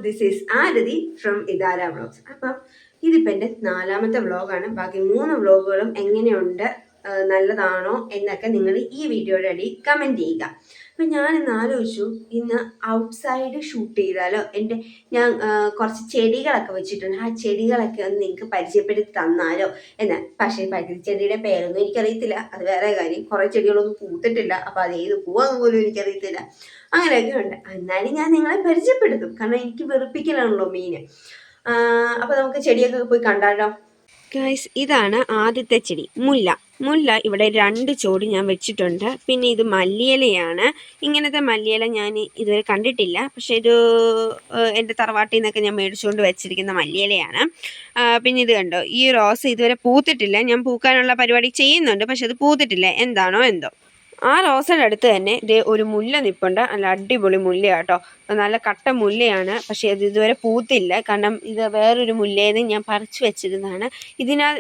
This is Aarathi from ഇതാര vlogs. അപ്പം ഇതിപ്പോൾ എൻ്റെ 4ാമത്തെ വ്ളോഗാണ്. ബാക്കി 3 വ്ളോഗുകളും എങ്ങനെയുണ്ട്, നല്ലതാണോ എന്നൊക്കെ നിങ്ങൾ ഈ വീഡിയോയുടെ അടിയിൽ കമൻറ്റ് ചെയ്യുക. അപ്പം ഞാൻ ഇന്ന് ആലോചിച്ചു, ഇന്ന് ഔട്ട്സൈഡ് ഷൂട്ട് ചെയ്താലോ. ഞാൻ കുറച്ച് ചെടികളൊക്കെ വെച്ചിട്ടുണ്ട്, ആ ചെടികളൊക്കെ ഒന്ന് നിങ്ങൾക്ക് പരിചയപ്പെടുത്തി തന്നാലോ എന്ന്. പക്ഷേ പകുതി ചെടിയുടെ പേരൊന്നും എനിക്കറിയത്തില്ല, അത് വേറെ കാര്യം. കുറേ ചെടികളൊന്നും പൂത്തിട്ടില്ല, അപ്പോൾ അത് ഏത് പൂവാന്ന് പോലും എനിക്കറിയത്തില്ല. അങ്ങനെയൊക്കെ ഉണ്ട്. എന്നാലും ഞാൻ നിങ്ങളെ പരിചയപ്പെടുത്തും, കാരണം എനിക്ക് വെറുപ്പിക്കലാണല്ലോ മെയിൻ. അപ്പോൾ നമുക്ക് ചെടിയൊക്കെ പോയി കണ്ടാലോ. ഗൈസ്, ഇതാണ് ആദ്യത്തെ ചെടി, മുല്ല. ഇവിടെ 2 ചോടി ഞാൻ വെച്ചിട്ടുണ്ട്. പിന്നെ ഇത് മല്ലിയിലയാണ്. ഇങ്ങനത്തെ മല്ലിയില ഞാൻ ഇതുവരെ കണ്ടിട്ടില്ല, പക്ഷേ ഇത് എൻ്റെ തറവാട്ടിൽ നിന്നൊക്കെ ഞാൻ മേടിച്ചുകൊണ്ട് വെച്ചിരിക്കുന്ന മല്ലിയിലയാണ്. പിന്നെ ഇത് കണ്ടോ, ഈ റോസ് ഇതുവരെ പൂത്തിട്ടില്ല. ഞാൻ പൂക്കാനുള്ള പരിപാടി ചെയ്യുന്നുണ്ട്, പക്ഷെ അത് പൂത്തിട്ടില്ല, എന്താണോ എന്തോ. ആ റോസയുടെ അടുത്ത് തന്നെ ഇതേ ഒരു മുല്ല നിൽപ്പുണ്ട്. നല്ല അടിപൊളി മുല്ലയാട്ടോ, നല്ല കട്ട മുല്ലയാണ്. പക്ഷേ അത് ഇതുവരെ പൂത്തില്ല, കാരണം ഇത് വേറൊരു മുല്ലേന്ന് ഞാൻ പറിച്ചു വെച്ചിരുന്നതാണ്.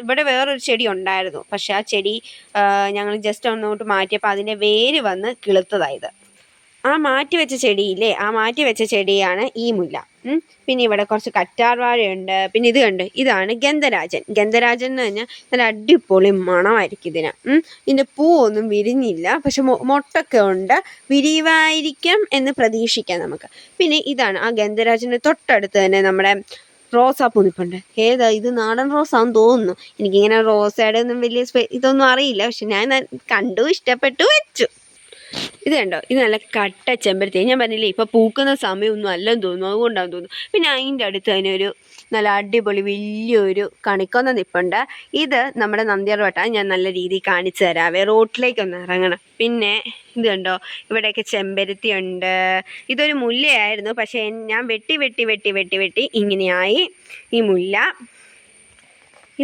ഇവിടെ വേറൊരു ചെടി ഉണ്ടായിരുന്നു, പക്ഷെ ആ ചെടി ഞങ്ങൾ ജസ്റ്റ് ഒന്നോട്ട് മാറ്റിയപ്പോൾ അതിൻ്റെ വേര് വന്ന് കിളുത്തതായത്. ആ മാറ്റിവെച്ച ചെടിയാണ് ഈ മുല്ല. പിന്നെ ഇവിടെ കുറച്ച് കറ്റാർവാഴയുണ്ട്. പിന്നെ ഇത് കണ്ട്, ഇതാണ് ഗന്ധരാജൻ എന്ന് പറഞ്ഞാൽ നല്ല അടിപൊളി മണമായിരിക്കും ഇതിന്. ഇതിൻ്റെ പൂവൊന്നും വിരിഞ്ഞില്ല, പക്ഷെ മൊട്ടൊക്കെ ഉണ്ട്, വിരിവായിരിക്കും എന്ന് പ്രതീക്ഷിക്കാം നമുക്ക്. പിന്നെ ഇതാണ് ആ ഗന്ധരാജൻ്റെ തൊട്ടടുത്ത് തന്നെ നമ്മുടെ റോസാപ്പൂ നിൽപ്പുണ്ട്. ഏതാ ഇത്? നാടൻ റോസാന്ന് തോന്നുന്നു. എനിക്കിങ്ങനെ റോസയുടെ ഒന്നും വലിയ ഇതൊന്നും അറിയില്ല, പക്ഷെ ഞാൻ കണ്ടു, ഇഷ്ടപ്പെട്ടു, വെച്ചു. ഇത് കണ്ടോ, ഇത് നല്ല കട്ട ചെമ്പരത്തി. ഞാൻ പറഞ്ഞില്ലേ, ഇപ്പോൾ പൂക്കുന്ന സമയമൊന്നും അല്ലെന്ന് തോന്നുന്നു, അതുകൊണ്ടാണെന്ന് തോന്നുന്നു. പിന്നെ അതിൻ്റെ അടുത്ത് തന്നെ ഒരു നല്ല അടിപൊളി വലിയൊരു കണിക്കൊന്ന നിൽപ്പുണ്ട്. ഇത് നമ്മുടെ നന്ദ്യാർവട്ടം. ഞാൻ നല്ല രീതിയിൽ കാണിച്ചു തരാവേ, റോട്ടിലേക്കൊന്ന് ഇറങ്ങണം. പിന്നെ ഇത് കണ്ടോ, ഇവിടെയൊക്കെ ചെമ്പരത്തി ഉണ്ട്. ഇതൊരു മുല്ലയായിരുന്നു, പക്ഷേ ഞാൻ വെട്ടി ഇങ്ങനെയായി ഈ മുല്ല.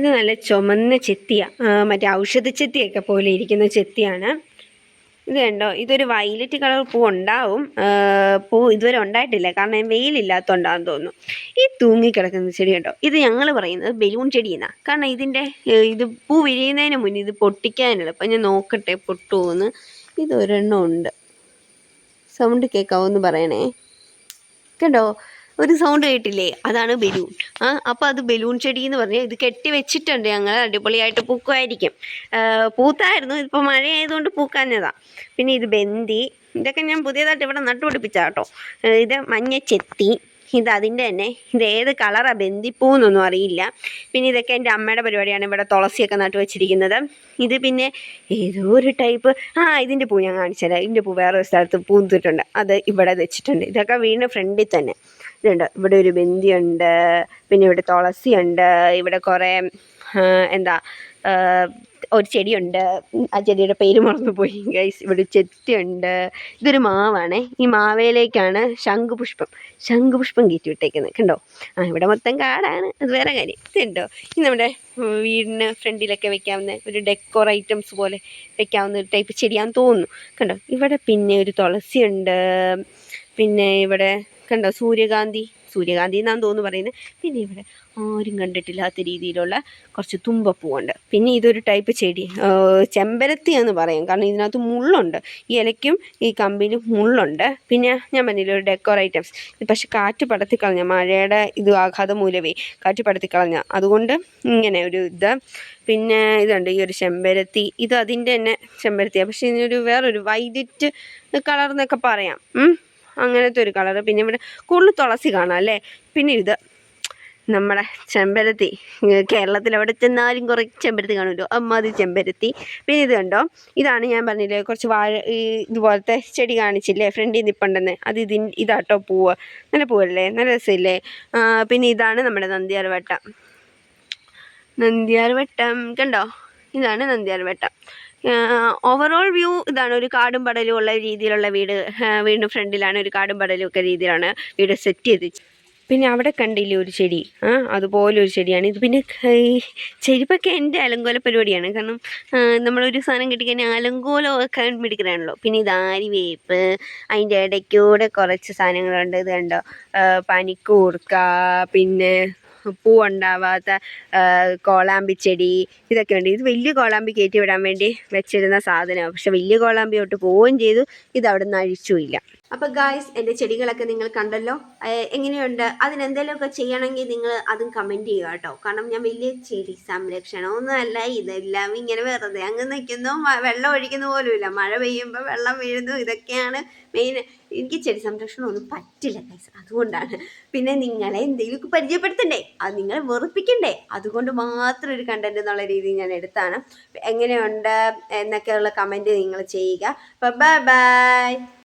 ഇത് നല്ല ചുമന്ന ചെത്തിയാണ്, മറ്റേ ഔഷധ ചെത്തിയൊക്കെ പോലെ ഇരിക്കുന്ന ചെത്തിയാണ്. ഇത് കണ്ടോ, ഇതൊരു വയലറ്റ് കളർ പൂ ഉണ്ടാവും. പൂ ഇതുവരെ ഉണ്ടായിട്ടില്ല, കാരണം വെയിലില്ലാത്തതുകൊണ്ടാണെന്ന് തോന്നുന്നു. ഈ തൂങ്ങിക്കിടക്കുന്ന ചെടി കണ്ടോ, ഇത് ഞങ്ങൾ പറയുന്നത് ബലൂൺ ചെടിയെന്നാണ്. കാരണം ഇത് പൂ വിരിയുന്നതിന് മുന്നേ ഇത് പൊട്ടിക്കാനുള്ള. അപ്പം ഞാൻ നോക്കട്ടെ പൊട്ടുമെന്ന്. ഇതൊരെണ്ണം ഉണ്ട്, സൗണ്ട് കേൾക്കാവോന്ന് പറയണേ. കണ്ടോ, ഒരു സൗണ്ട് കേട്ടില്ലേ, അതാണ് ബലൂൺ. അപ്പോൾ അത് ബലൂൺ ചെടി എന്ന് പറഞ്ഞാൽ ഇത് കെട്ടി വെച്ചിട്ടുണ്ട് ഞങ്ങൾ. അടിപൊളിയായിട്ട് പൂക്കുമായിരിക്കും. പൂത്തായിരുന്നു, ഇപ്പോൾ മഴയായതുകൊണ്ട് പൂക്കാഞ്ഞതാണ്. പിന്നെ ഇത് ബന്ദി, ഇതൊക്കെ ഞാൻ പുതിയതായിട്ട് ഇവിടെ നട്ടുപിടിപ്പിച്ച കേട്ടോ. ഇത് മഞ്ഞച്ചെത്തി, ഇത് അതിൻ്റെ തന്നെ. ഇത് ഏത് കളറാണ് ബന്ദിപ്പൂന്നൊന്നും അറിയില്ല. പിന്നെ ഇതൊക്കെ എൻ്റെ അമ്മയുടെ പരിപാടിയാണ്. ഇവിടെ തുളസിയൊക്കെ നട്ടു വെച്ചിരിക്കുന്നത്. ഇത് പിന്നെ ഏതോ ഒരു ടൈപ്പ്, ഇതിൻ്റെ പൂ ഞാൻ കാണിച്ചുതരാം. ഇതിൻ്റെ പൂ വേറൊരു സ്ഥലത്ത് പൂത്തിട്ടുണ്ട്, അത് ഇവിടെ വെച്ചിട്ടുണ്ട്. ഇതൊക്കെ വീടിൻ്റെ ഫ്രണ്ടിൽ തന്നെ. ഇതുണ്ട്, ഇവിടെ ഒരു ബന്ദിയുണ്ട്, പിന്നെ ഇവിടെ തുളസിയുണ്ട്, ഇവിടെ കുറേ ഒരു ചെടിയുണ്ട്, ആ ചെടിയുടെ പേര് മറന്നുപോയി ഗൈസ്. ഇവിടെ ചെത്തിയുണ്ട്. ഇതൊരു മാവാണേ. ഈ മാവേലേക്കാണ് ശംഖുപുഷ്പം കയറ്റി വിട്ടേക്കുന്നത്. കണ്ടോ, ഇവിടെ മൊത്തം കാടാണ്, അത് വേറെ കാര്യം. ഇതുണ്ടോ, ഇത് നമ്മുടെ വീടിന് ഫ്രണ്ടിലൊക്കെ വെക്കാവുന്ന ഒരു ഡെക്കോർ ഐറ്റംസ് പോലെ വെക്കാവുന്ന ഒരു ടൈപ്പ് ചെടിയാണെന്ന് തോന്നുന്നു. കണ്ടോ, ഇവിടെ പിന്നെ ഒരു തുളസിയുണ്ട്. പിന്നെ ഇവിടെ കണ്ടോ, സൂര്യകാന്തി എന്നാണ് തോന്നുന്നു പറയുന്നത്. പിന്നെ ഇവിടെ ആരും കണ്ടിട്ടില്ലാത്ത രീതിയിലുള്ള കുറച്ച് തുമ്പപ്പൂവുണ്ട്. പിന്നെ ഇതൊരു ടൈപ്പ് ചെടി, ചെമ്പരത്തി എന്ന് പറയും, കാരണം ഇതിനകത്ത് മുള്ളുണ്ട്. ഈ ഇലയ്ക്കും ഈ കമ്പിലും മുള്ളുണ്ട്. പിന്നെ ഞാൻ പറഞ്ഞില്ല, ഒരു ഡെക്കോർ ഐറ്റംസ്. പക്ഷെ കാറ്റ് പടത്തിക്കളഞ്ഞ, മഴയുടെ ഇത് ആഘാതം മൂലമേ കാറ്റ് പടത്തിക്കളഞ്ഞ, അതുകൊണ്ട് ഇങ്ങനെ ഒരു ഇത്. പിന്നെ ഇതുണ്ട്, ഈ ഒരു ചെമ്പരത്തി, ഇത് അതിൻ്റെ തന്നെ ചെമ്പരത്തിയാണ്, പക്ഷേ ഇതിനൊരു വേറൊരു വൈലറ്റ് കളർ എന്നൊക്കെ പറയാം, അങ്ങനത്തെ ഒരു കളറ്. പിന്നെ ഇവിടെ കൂടുതൽ തുളസി കാണാം അല്ലേ. പിന്നെ ഇത് നമ്മുടെ ചെമ്പരത്തി, കേരളത്തിൽ എവിടെ ചെന്നാലും കുറേ ചെമ്പരത്തി കാണുമല്ലോ, അമ്മാതിരി ചെമ്പരത്തി. പിന്നെ ഇത് കണ്ടോ, ഇതാണ് ഞാൻ പറഞ്ഞില്ലേ കുറച്ച് ഇതുപോലത്തെ ചെടി കാണിച്ചില്ലേ ഫ്രണ്ടിൽ നിൽപ്പുണ്ടെന്ന്, അത് ഇതാട്ടോ പൂവ്. നല്ല പൂവല്ലേ, നല്ല രസമില്ലേ. പിന്നെ ഇതാണ് നമ്മുടെ നന്ദ്യാർവട്ടം കണ്ടോ, ഇതാണ് നന്ദ്യാർവട്ടം. ഓവറോൾ വ്യൂ ഇതാണ്. ഒരു കാടും പടലും ഉള്ള രീതിയിലുള്ള വീടിന് ഫ്രണ്ടിലാണ് ഒരു കാടും പടലും ഒക്കെ രീതിയിലാണ് വീട് സെറ്റ് ചെയ്ത്. പിന്നെ അവിടെ കണ്ടില്ലേ ഒരു ചെടി, അതുപോലെ ഒരു ചെടിയാണ് ഇത്. പിന്നെ ചെരുപ്പൊക്കെ എൻ്റെ അലങ്കോല പരിപാടിയാണ്, കാരണം നമ്മളൊരു സാധനം കിട്ടിക്കഴിഞ്ഞാൽ അലങ്കോലമൊക്കെ പിടിക്കണമല്ലോ. പിന്നെ ഇത് ആര്യവേപ്പ്, അതിൻ്റെ ഇടയ്ക്കൂടെ കുറച്ച് സാധനങ്ങളുണ്ട്. ഇത് കണ്ടോ, പനിക്കൂർക്ക, പിന്നെ പൂവുണ്ടാവാത്ത കോളാമ്പിച്ചെടി, ഇതൊക്കെ ഉണ്ട്. ഇത് വലിയ കോളാമ്പി കയറ്റി വിടാൻ വേണ്ടി വെച്ചിരുന്ന സാധനമാണ്, പക്ഷെ വലിയ കോളാമ്പി തൊട്ട് പോവുകയും ചെയ്തു, ഇത് അവിടെ നിന്ന് അഴിച്ചുമില്ല. അപ്പോൾ ഗായ്സ് എൻ്റെ ചെടികളൊക്കെ നിങ്ങൾ കണ്ടല്ലോ. എങ്ങനെയുണ്ട്? അതിനെന്തെങ്കിലുമൊക്കെ ചെയ്യണമെങ്കിൽ നിങ്ങൾ അതും കമൻറ്റ് ചെയ്യുക കേട്ടോ. കാരണം ഞാൻ വലിയ ചെടി സംരക്ഷണമൊന്നുമല്ല, ഇതെല്ലാം ഇങ്ങനെ വെറുതെ അങ്ങ് നിൽക്കുന്നു, വെള്ളം ഒഴിക്കുന്ന പോലും ഇല്ല, മഴ പെയ്യുമ്പോൾ വെള്ളം വീഴുന്നു, ഇതൊക്കെയാണ് മെയിൻ. എനിക്ക് ചെടി സംരക്ഷണം ഒന്നും പറ്റില്ല ഗൈസ്, അതുകൊണ്ടാണ്. പിന്നെ നിങ്ങളെ എന്തെങ്കിലുമൊക്കെ പരിചയപ്പെടുത്തണ്ടേ, അത് നിങ്ങളെ വെറുപ്പിക്കണ്ടേ, അതുകൊണ്ട് മാത്രം ഒരു കണ്ടന്റ് എന്നുള്ള രീതിയിൽ ഞാൻ എടുത്താണ്. എങ്ങനെയുണ്ട് എന്നൊക്കെയുള്ള കമൻറ്റ് നിങ്ങൾ ചെയ്യുക. Bye bye.